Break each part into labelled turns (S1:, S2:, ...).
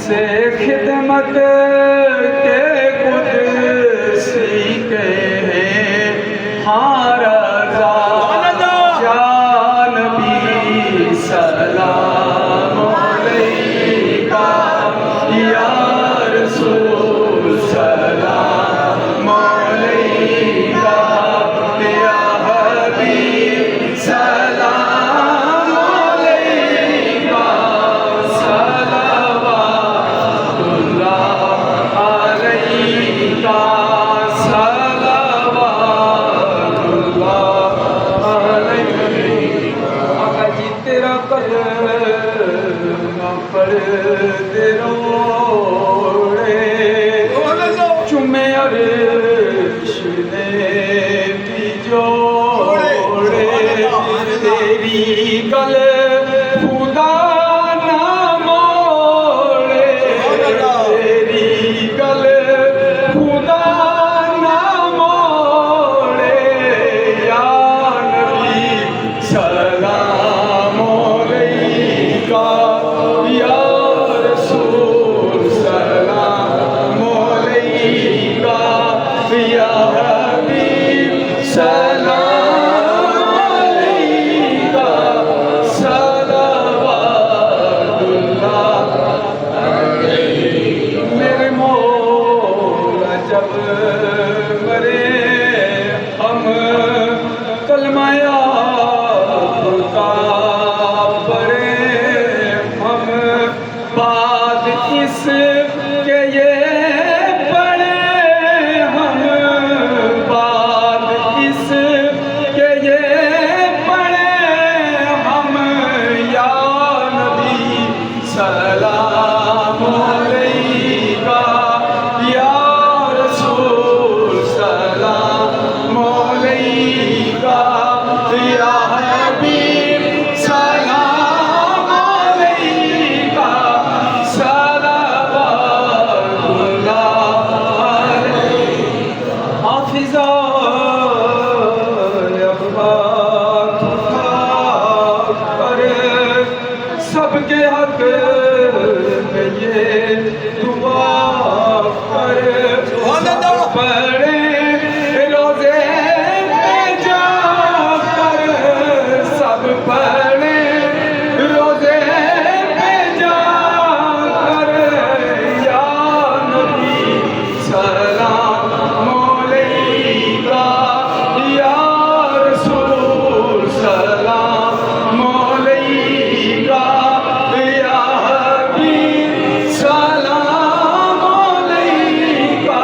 S1: سے خدمت کے قدسی کے ہیں ہاں رضا یا نبی سلام علیکہ یا رسول سلام علیکہ یا حبیب سلام علیکہ صلوات اللہ علیکہ صلوات اللہ علیکہ آقا جی تیرا کلمہ پڑھتے روڑے چومے عرش نے بھی جوڑے تیری گل خدا نہ موڑے تیری گل خدا نہ موڑے یا نبی سلام علیکہ یا رسول سلام علیکہ یا حبیب سلام علیکہ صلوات اللہ علیکہ میرے مولا جب مرے ہم کلمہ آپ کا پڑھے ہم بعد اس کے یہ پڑھے ہم بعد اس کے یہ پڑھے ہم یا نبی سلام علیکہ یا رسول سلام علیکہ یا حبیب سلام علیکہ صلوات اللہ علیکہ حافظہ ابوات پر سب کے حق میں یہ دعا کر پڑھے روزے میں جا کر سب پڑھے روزے میں جا کر یا نبی سلام علیکہ یا رسول سلام علیکہ یا حبیب سلام علیکہ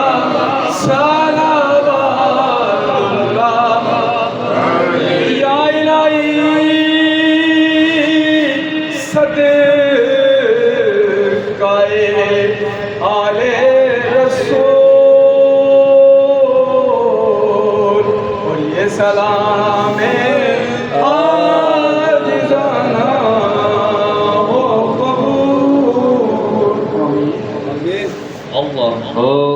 S1: صلوات اللہ یا الہی صدقہ آل رسول اور یہ سلام عاجزانہ ہو قبول
S2: اللہ اللہ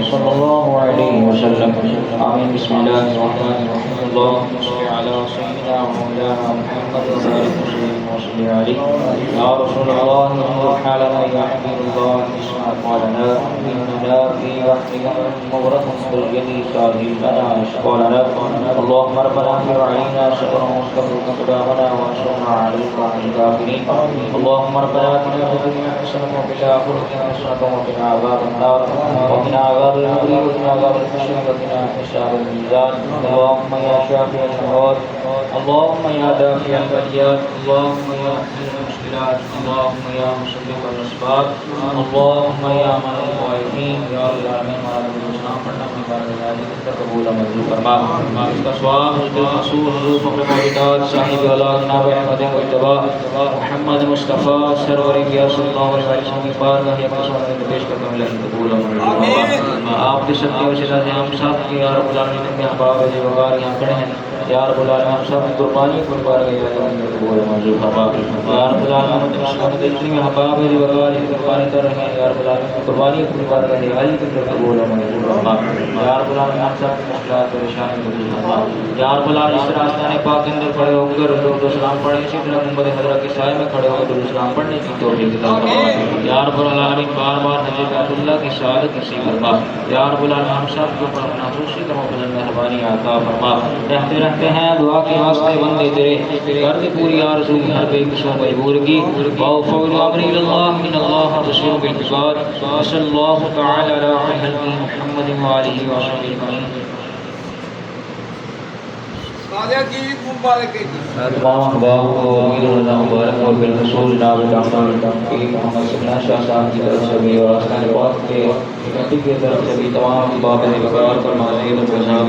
S2: صلى الله عليه وسلم آمين بسم الله الرحمن الرحيم اللهم صل على سيدنا ومولانا محمد وعلى آله وصحبه عليه يا رسول الله انظر حالنا يا حبيب الله اسمع قولنا إننا في وحدك مغرق باليد ساهل لنا اشقالنا اللهم ربنا انزل علينا شكرا واستغفر قدامنا وانصرنا على القوم الكافرين اللهم ربنا آتنا في الدنيا حسنة وفي الآخرة حسنة وقنا عذاب النار وقنا عذاب القبر وقنا عذاب الحشر وقنا حساب الميزان اللهم يا شافي الأمراض اللهم يا دافع البليات اللهم يا حل المشكلات اللهم يا مسبب الأسباب اللهم يا من الخائفين يا رب العالمين وعلى الإسلام پڑھنا اپنی بارگاہ میں قبول و منظور فرما اس کا ثواب حضرت رسول حضور فخر موجودات صاحب اولاد نابع احمد مجتبی محمد مصطفیٰ سرور انبیاء صلی اللہ علیہ وسلم کی بارگاہ میں اپنے سامنے پیش کرتا ہوں اللہ قبول و منظور فرما آپ کے سب کے وسیلہ سے ہم سب کی یا رب العالمین کے احباب عزیز وغار یہاں کھڑے ہیں یا رب العالمین ہم سب کی قربانی قربان گئی قبول و منظور فرما یا رب العالمین ہم جتنے احباب عزیز وغار یہ قربانی کر رہے ہیں یا رب العالمین کی قربانی قربان گئی علی کی قبول و منظور فرما یا رب العالمین ہم سب کی مشکلات پریشانی قبول فرما یا رب العالمین اس راستہ پاک کے اندر کھڑے ہو کر درود و سلام پڑھیں اسی طرح گنبد خضرا کے سائے میں کھڑے ہو کر درود و سلام پڑھنے کی توفیق عطا فرما یا رب العالمین بار بار حج بیت اللہ کی سعادت نصیب فرما یا رب العالمین ہم سب کو اپنا خصوصی کرم و فضل مہربانی عطا فرما رہتے ہیں دعا کے واسطے بندے تیرے کر دے پوری آرزو ہر بے قصور مجبور کی واوفوا امر اللہ ان اللہ بصیر بالعباد صلی اللہ تعالی علی خیر محمد و آلہ وصحبہ اجمعین تمام احباب کو عید رمضان مبارک اور بالخصوص جناب ڈاکٹر محمد سبحان شاہ صاحب کی طرف سے بھی اور آستان پاک کے کمیٹی کی طرف سے بھی تمام احباب عزیز وغار پر معذرت و پیشاب